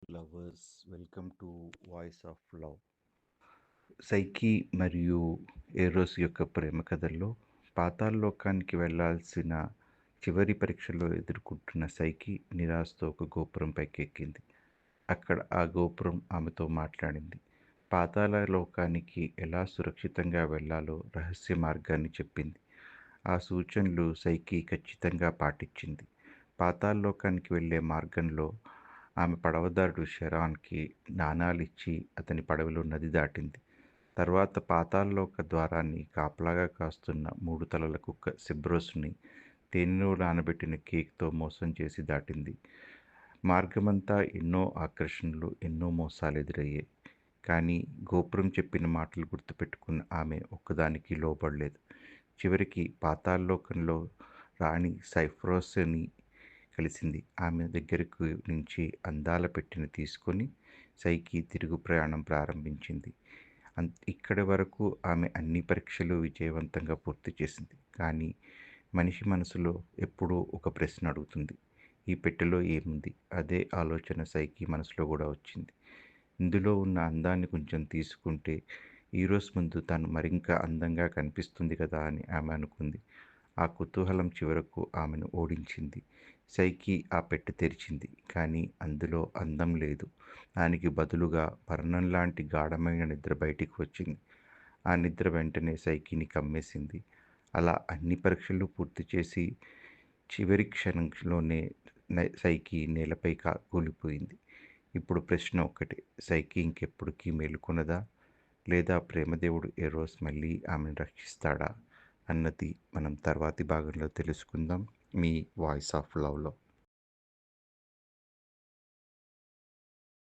Lovers welcome to voice of love. Psyche మరియు Eros యొక్క ప్రేమ కథల్లో పాతాళలోకానికి వెళ్ళాల్సిన చివరి పరీక్షలో ఎదుర్కొంటున్న సైకి నిరాశతో ఒక గోపురం పైకెక్కింది. అక్కడ ఆ గోపురం ఆమెతో మాట్లాడింది. పాతాళ లోకానికి ఎలా సురక్షితంగా వెళ్ళాలో రహస్య మార్గాన్ని చెప్పింది. ఆ సూచనలు సైకి ఖచ్చితంగా పాటించింది. పాతాళలోకానికి వెళ్ళే మార్గంలో ఆమె పడవదారుడు షెరాన్కి నాణాలిచ్చి అతని పడవలో నది దాటింది. తర్వాత పాతాళలోక ద్వారాన్ని కాపలాగా కాస్తున్న మూడు తలల కుక్క సెబ్రోస్ని తేనెలో నానబెట్టిన కేక్తో మోసం చేసి దాటింది. మార్గమంతా ఎన్నో ఆకర్షణలు, ఎన్నో మోసాలు ఎదురయ్యాయి. కానీ గోపురం చెప్పిన మాటలు గుర్తుపెట్టుకున్న ఆమె ఒక్కదానికి లోబడలేదు. చివరికి పాతాళలోకంలో రాణి సైఫ్రోస్ని కలిసింది. ఆమె దగ్గరకు నుంచి అందాల పెట్టెను తీసుకొని సైకి తిరుగు ప్రయాణం ప్రారంభించింది. ఇక్కడి వరకు ఆమె అన్ని పరీక్షలు విజయవంతంగా పూర్తి చేసింది. కానీ మనిషి మనసులో ఎప్పుడూ ఒక ప్రశ్న అడుగుతుంది: ఈ పెట్టెలో ఏముంది? అదే ఆలోచన సైకి మనసులో కూడా వచ్చింది. ఇందులో ఉన్న అందాన్ని కొంచెం తీసుకుంటే ఈరోస్ ముందు తను మరింకా అందంగా కనిపిస్తుంది కదా అని ఆమె అనుకుంది. ఆ కుతూహలం చివరకు ఆమెను ఓడించింది. సైకి ఆ పెట్టె తెరిచింది. కానీ అందులో అందం లేదు. దానికి బదులుగా మరణం లాంటి గాఢమైన నిద్ర బయటికి వచ్చింది. ఆ నిద్ర వెంటనే సైకిని కమ్మేసింది. అలా అన్ని పరీక్షలు పూర్తి చేసి చివరి క్షణంలోనే సైకి నేలపై కూలిపోయింది. ఇప్పుడు ప్రశ్న ఒక్కటే: సైకి ఇంకెప్పటికీ మేలుకొనదా? లేదా ప్రేమదేవుడు ఎరోస్ మళ్ళీ ఆమెను రక్షిస్తాడా అన్నది మనం తర్వాతి భాగంలో తెలుసుకుందాం. మీ వాయిస్ ఆఫ్ లవ్లో.